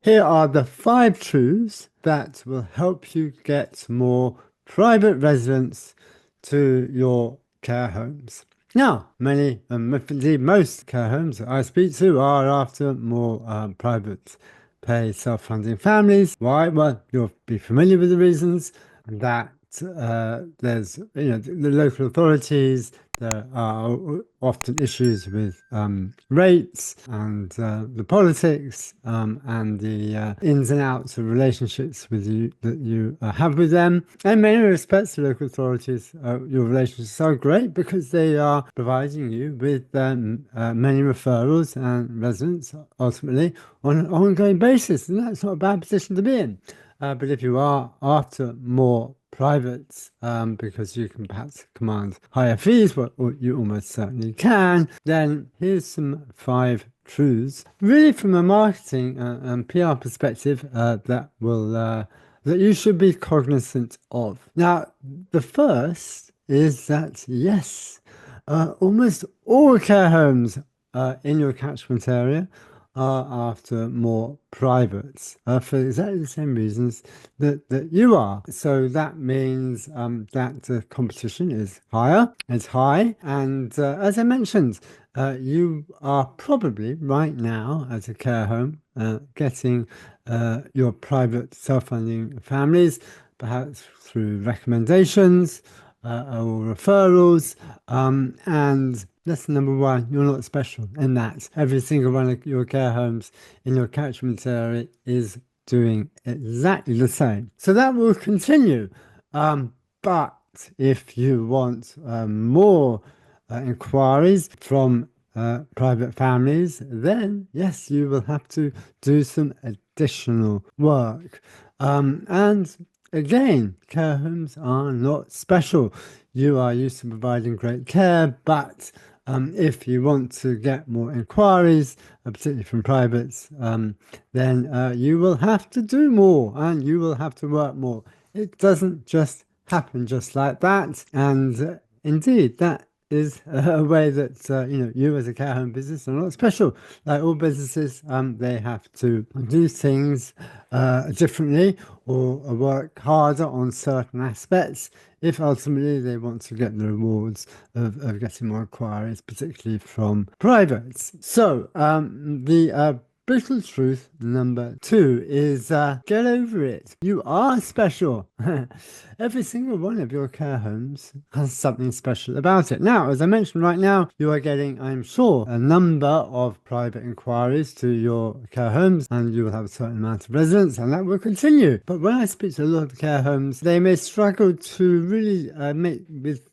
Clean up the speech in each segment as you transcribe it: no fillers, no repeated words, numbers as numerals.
Here are the 5 truths that will help you get more private residents to your care homes. Now, many, indeed most care homes I speak to are after more private pay self-funding families. Why? Well, you'll be familiar with the reasons that there's, the local authorities, there are often issues with rates and the politics and the ins and outs of relationships with you that you have with them. In many respects, the local authorities, your relationships are great because they are providing you with many referrals and residents ultimately on an ongoing basis, and that's not a bad position to be in. But if you are after more private, because you can perhaps command higher fees, but you almost certainly can, then here's some 5 truths, really from a marketing and PR perspective, that will that you should be cognizant of. Now, the first is that yes, almost all care homes in your catchment area are after more privates for exactly the same reasons that you are. So that means that the competition is higher, it's high. And as I mentioned, you are probably right now at a care home getting your private self-funding families, perhaps through recommendations or referrals. And lesson number 1, you're not special in that every single one of your care homes in your catchment area is doing exactly the same. So that will continue. But if you want more inquiries from private families, then yes, you will have to do some additional work. And again, care homes are not special. You are used to providing great care, but if you want to get more inquiries, particularly from privates, then you will have to do more and you will have to work more. It doesn't just happen just like that. And indeed, that is a way that you as a care home business are not special. Like all businesses, they have to do things differently or work harder on certain aspects if ultimately they want to get the rewards of getting more inquiries, particularly from privates. So the brutal truth number 2 is get over it. You are special. Every single one of your care homes has something special about it. Now, as I mentioned right now, you are getting, I'm sure, a number of private inquiries to your care homes, and you will have a certain amount of residents, and that will continue. But when I speak to a lot of care homes, they may struggle to really make with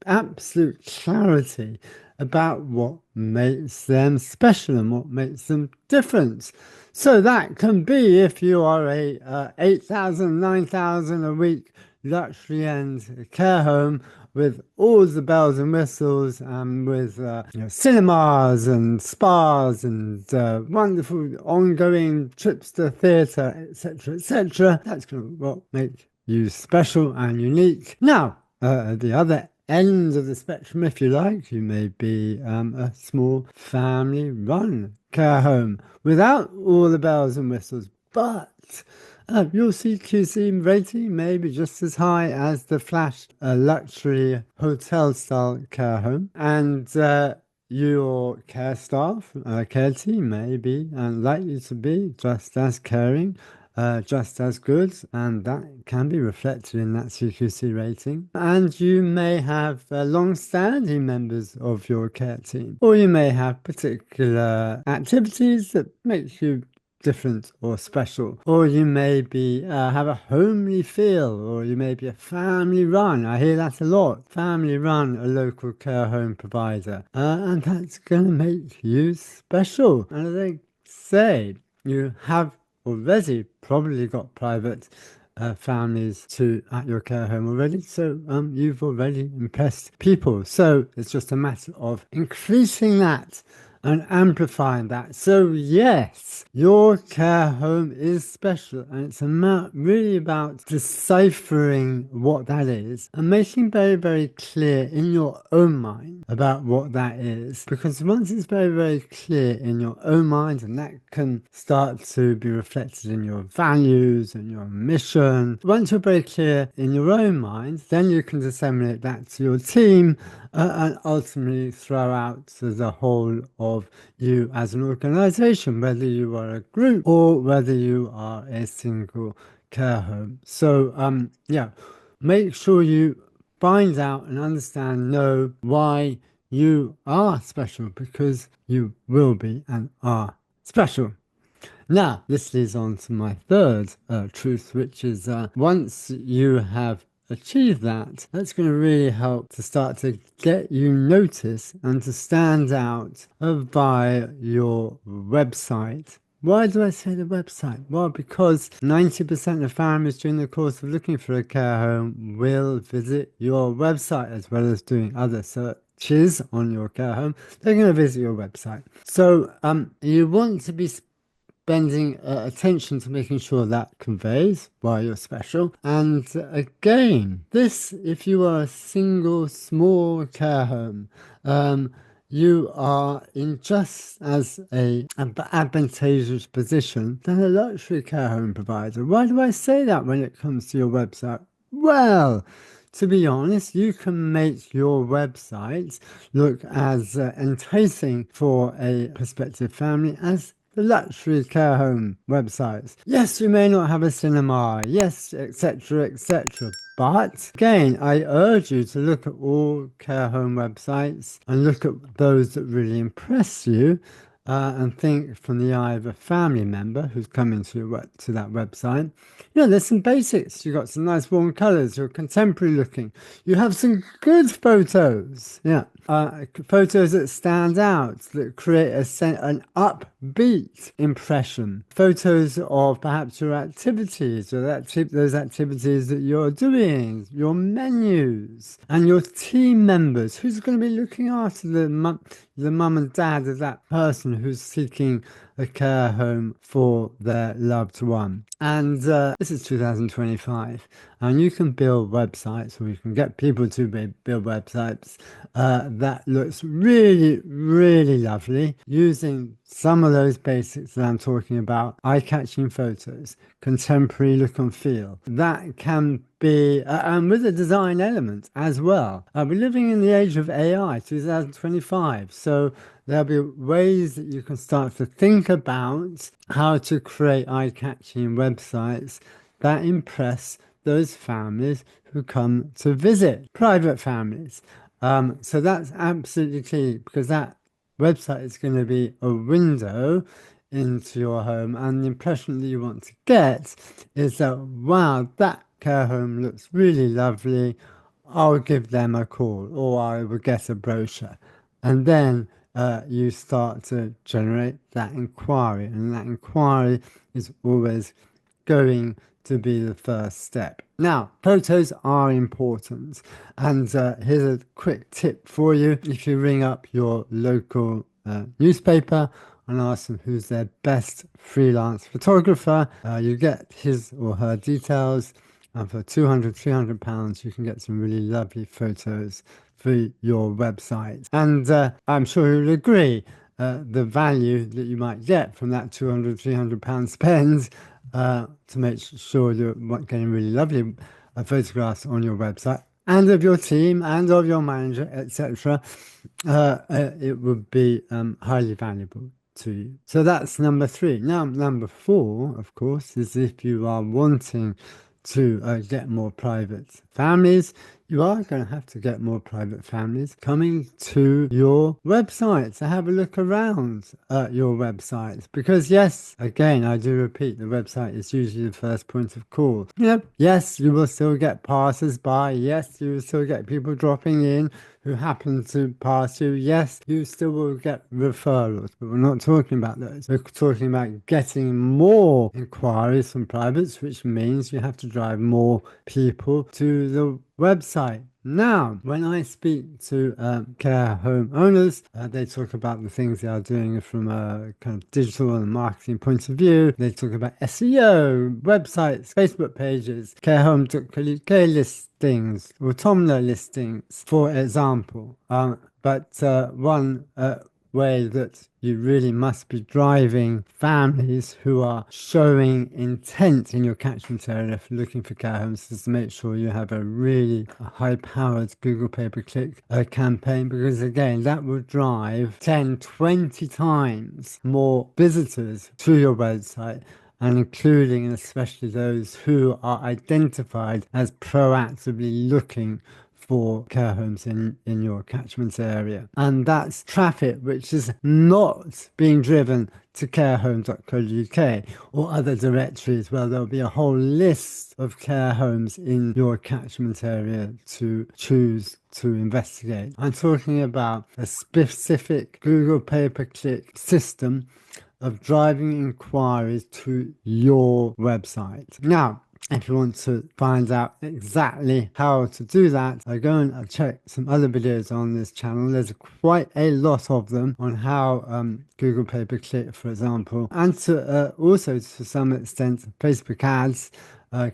absolute clarity about what makes them special and what makes them different. So that can be if you are a 8,000, 9,000 a week luxury end care home with all the bells and whistles and with cinemas and spas and wonderful ongoing trips to theatre, etc., etc. That's going to make you special and unique. Now, at the other end of the spectrum, if you like, you may be a small family-run care home without all the bells and whistles, but your CQC rating may be just as high as the flash luxury hotel-style care home, and your care staff, care team may be likely to be just as caring, just as good, and that can be reflected in that CQC rating. And you may have long-standing members of your care team, or you may have particular activities that make you different or special, or you may be have a homely feel, or you may be a family run. I hear that a lot. Family run, a local care home provider, and that's going to make you special. And as I say, you have already probably got private families at your care home already, so you've already impressed people. So it's just a matter of increasing that and amplifying that. So yes, your care home is special, and it's really about deciphering what that is and making very, very clear in your own mind about what that is. Because once it's very, very clear in your own mind, and that can start to be reflected in your values and your mission. Once you're very clear in your own mind, then you can disseminate that to your team and ultimately throw out to the whole of you as an organization, whether you are a group or whether you are a single care home. So, yeah, make sure you find out and understand, know why you are special, because you will be and are special. Now, this leads on to my third truth, which is once you have achieved that, that's going to really help to start to get you noticed and to stand out via your website. Why do I say the website? Well, because 90% of families during the course of looking for a care home will visit your website as well as doing other searches on your care home. They're going to visit your website. So you want to be spending attention to making sure that conveys why you're special. And again, this, if you are a single small care home, you are in just as an advantageous position than a luxury care home provider. Why do I say that when it comes to your website? Well, to be honest, you can make your website look as enticing for a prospective family as the luxury care home websites. Yes, you may not have a cinema, yes, etc., etc. But again, I urge you to look at all care home websites and look at those that really impress you. And think from the eye of a family member who's coming to that website. You know, there's some basics. You've got some nice warm colours. You're contemporary looking. You have some good photos. Yeah. Photos that stand out, that create an upbeat impression. Photos of perhaps your activities or those activities that you're doing, your menus, and your team members. Who's going to be looking after the mum and dad of that person who's seeking a care home for their loved one. And this is 2025, and you can build websites, or you can get people to build websites that looks really, really lovely using some of those basics that I'm talking about: eye-catching photos, contemporary look and feel. That can be, and with a design element as well. We're living in the age of AI, 2025, so there'll be ways that you can start to think about how to create eye-catching websites that impress those families who come to visit, private families. So that's absolutely key, because that website is going to be a window into your home, and the impression that you want to get is that, wow, that care home looks really lovely. I'll give them a call, or I will get a brochure. And then you start to generate that inquiry, and that inquiry is always going to be the first step. Now, photos are important, and here's a quick tip for you. If you ring up your local newspaper and ask them who's their best freelance photographer, you get his or her details, and for £200-300 you can get some really lovely photos for your website. And I'm sure you'll agree, the value that you might get from that £200-300 spend to make sure you're getting really lovely photographs on your website, and of your team and of your manager, etc. It would be highly valuable to you. So that's number 3. Now, number 4, of course, is if you are wanting to get more private families, you are going to have to get more private families coming to your website to have a look around your website. Because yes, again, I do repeat, the website is usually the first point of call. You know, yes, you will still get passers-by. Yes, you will still get people dropping in who happen to pass you. Yes, you still will get referrals, but we're not talking about those. We're talking about getting more inquiries from privates, which means you have to drive more people to the website. Now, when I speak to care home owners, they talk about the things they are doing from a kind of digital and marketing point of view. They talk about SEO, websites, Facebook pages, carehome.co.uk listings, autumnal listings, for example. But one way that you really must be driving families who are showing intent in your catchment area if you're looking for care homes is to make sure you have a really high-powered Google pay-per-click campaign, because again that will drive 10, 20 times more visitors to your website, and including and especially those who are identified as proactively looking for care homes in your catchment area. And that's traffic which is not being driven to carehome.co.uk or other directories where there'll be a whole list of care homes in your catchment area to choose to investigate. I'm talking about a specific Google pay-per-click system of driving inquiries to your website. Now, if you want to find out exactly how to do that, I go and check some other videos on this channel. There's quite a lot of them on how Google pay-per-click, for example, and also to some extent Facebook ads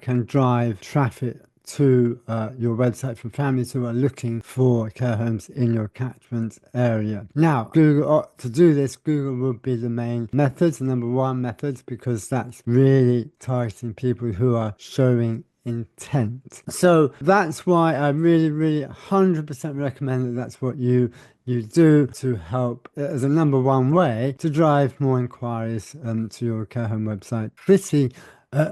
can drive traffic to your website from families who are looking for care homes in your catchment area. Now, Google, to do this, Google will be the main method, the number one method, because that's really targeting people who are showing intent. So that's why I really 100% recommend that that's what you do to help as a number one way to drive more inquiries to your care home website pretty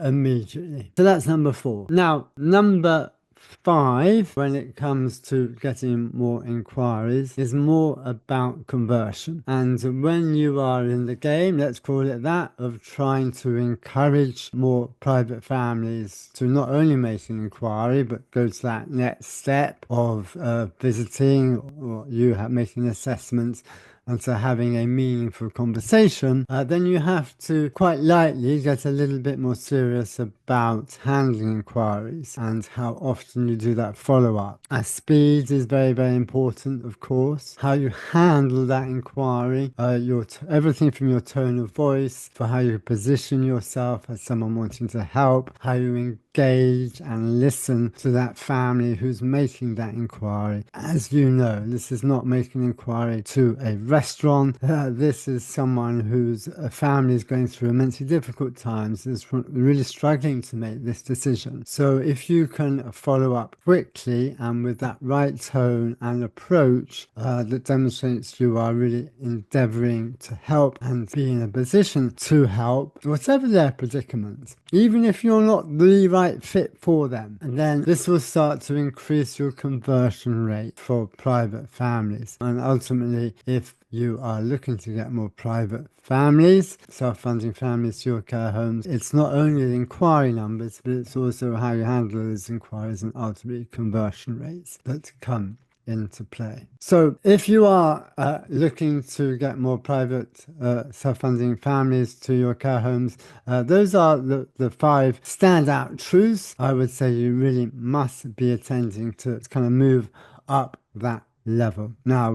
immediately. So that's number 4. Now, number 5, when it comes to getting more inquiries, is more about conversion. And when you are in the game, let's call it that, of trying to encourage more private families to not only make an inquiry, but go to that next step of visiting, or you have making assessments, and so having a meaningful conversation, then you have to quite likely get a little bit more serious about handling inquiries and how often you do that follow-up. Speed is very important, of course. How you handle that inquiry, everything from your tone of voice, for how you position yourself as someone wanting to help, how you engage and listen to that family who's making that inquiry. As you know, this is not making an inquiry to a restaurant. This is someone whose family is going through immensely difficult times, is really struggling to make this decision. So if you can follow up quickly and with that right tone and approach that demonstrates you are really endeavoring to help and be in a position to help, whatever their predicament, even if you're not the right fit for them, and then this will start to increase your conversion rate for private families. And ultimately, if you are looking to get more private families, self-funding families to your care homes, it's not only the inquiry numbers, but it's also how you handle those inquiries and ultimately conversion rates that come into play. So if you are looking to get more private self-funding families to your care homes, those are the 5 standout truths I would say you really must be attending to kind of move up that level. Now,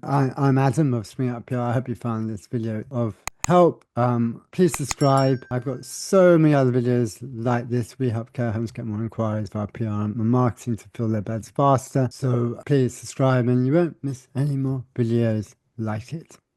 I'm Adam of Springup PR. I hope you found this video of help. Please subscribe. I've got so many other videos like this. We help care homes get more inquiries via PR and marketing to fill their beds faster. So please subscribe and you won't miss any more videos like it.